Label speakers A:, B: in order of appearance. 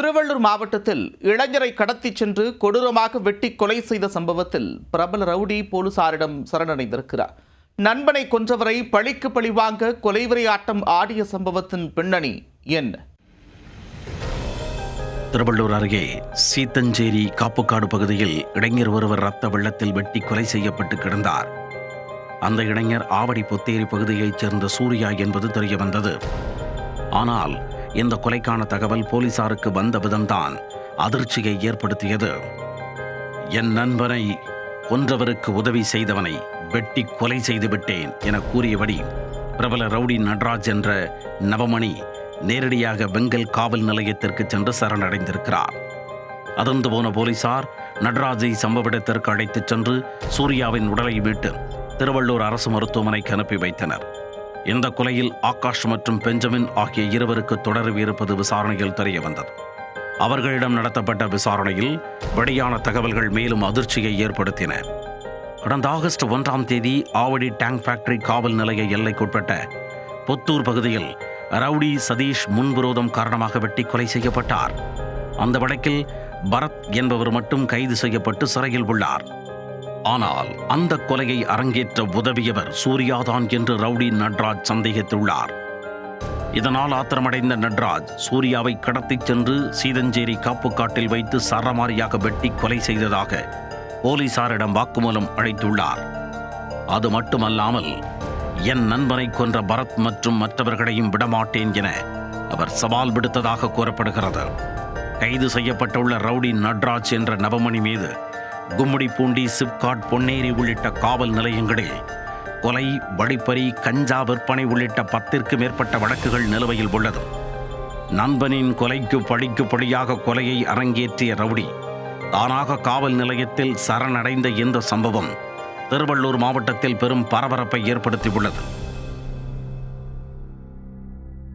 A: திருவள்ளூர் மாவட்டத்தில் இளைஞரை கடத்திச் சென்று கொடூரமாக வெட்டி கொலை செய்த சம்பவத்தில் பிரபல ரவுடி போலீசாரிடம் சரணடைந்திருக்கிறார். நண்பனை கொன்றவரை பழிக்கு பழி வாங்க கொலைவெறி ஆட்டம் ஆடிய சம்பவத்தின் பின்னணி என்ன?
B: திருவள்ளூர் அருகே சீத்தஞ்சேரி காப்புக்காடு பகுதியில் இளைஞர் ஒருவர் ரத்த வெள்ளத்தில் வெட்டி கொலை செய்யப்பட்டு கிடந்தார். அந்த இளைஞர் ஆவடி பொத்தேரி பகுதியைச் சேர்ந்த சூர்யா என்பது தெரியவந்தது. ஆனால் இந்த கொலைக்கான தகவல் போலீசாருக்கு வந்த விதம்தான் அதிர்ச்சியை ஏற்படுத்தியது. என் நண்பனை கொன்றவருக்கு உதவி செய்தவனை வெட்டி கொலை செய்து விட்டேன் என கூறியபடி பிரபல ரவுடி நடராஜ் என்ற நவமணி நேரடியாக பெங்கல் காவல் நிலையத்திற்கு சென்று சரணடைந்திருக்கிறார். அதிர்ந்து போன போலீசார் நடராஜை சம்பவ இடத்திற்கு அழைத்துச் சென்று சூர்யாவின் உடலை மீட்டு திருவள்ளூர் அரசு மருத்துவமனைக்கு அனுப்பி வைத்தனர். இந்த கொலையில் ஆகாஷ் மற்றும் பெஞ்சமின் ஆகிய இருவருக்கு தொடர்பு இருப்பது விசாரணையில் தெரியவந்தது. அவர்களிடம் நடத்தப்பட்ட விசாரணையில் வெளியான தகவல்கள் மேலும் அதிர்ச்சியை ஏற்படுத்தின. கடந்த ஆகஸ்ட் 1ஆம் தேதி ஆவடி டேங்க் ஃபேக்டரி காவல் நிலைய எல்லைக்குட்பட்ட புத்தூர் பகுதியில் ரவுடி சதீஷ் முன்விரோதம் காரணமாக வெட்டி கொலை செய்யப்பட்டார். அந்த வழக்கில் பரத் என்பவர் மட்டும் கைது செய்யப்பட்டு சிறையில் உள்ளார். ஆனால் அந்த கொலையை அரங்கேற்ற உதவியவர் சூர்யாதான் என்று ரவுடி நடராஜ் சந்தேகித்துள்ளார். இதனால் ஆத்திரமடைந்த நடராஜ் சூர்யாவை கடத்திச் சென்று சீதஞ்சேரி காப்புக்காட்டில் வைத்து சரமாரியாக வெட்டி கொலை செய்ததாக போலீசாரிடம் வாக்குமூலம் அளித்துள்ளார். அது மட்டுமல்லாமல் என் நண்பனை கொன்ற பரத் மற்றும் மற்றவர்களையும் விடமாட்டேன் என அவர் சவால் விடுத்ததாக கூறப்படுகிறது. கைது செய்யப்பட்டுள்ள ரவுடி நடராஜ் என்ற நவமணி மீது கும்மிடிப்பூண்டி, சிப்காட், பொன்னேரி உள்ளிட்ட காவல் நிலையங்களில் கொலை, வழிப்பறி, கஞ்சா விற்பனை உள்ளிட்ட 10ற்கு மேற்பட்ட வழக்குகள் நிலுவையில் உள்ளது. நண்பனின் கொலைக்கு பழிக்கு பழியாக கொலையை அரங்கேற்றிய ரவுடி தானாக காவல் நிலையத்தில் சரணடைந்த இந்த சம்பவம் திருவள்ளூர் மாவட்டத்தில் பெரும் பரபரப்பை ஏற்படுத்தியுள்ளது.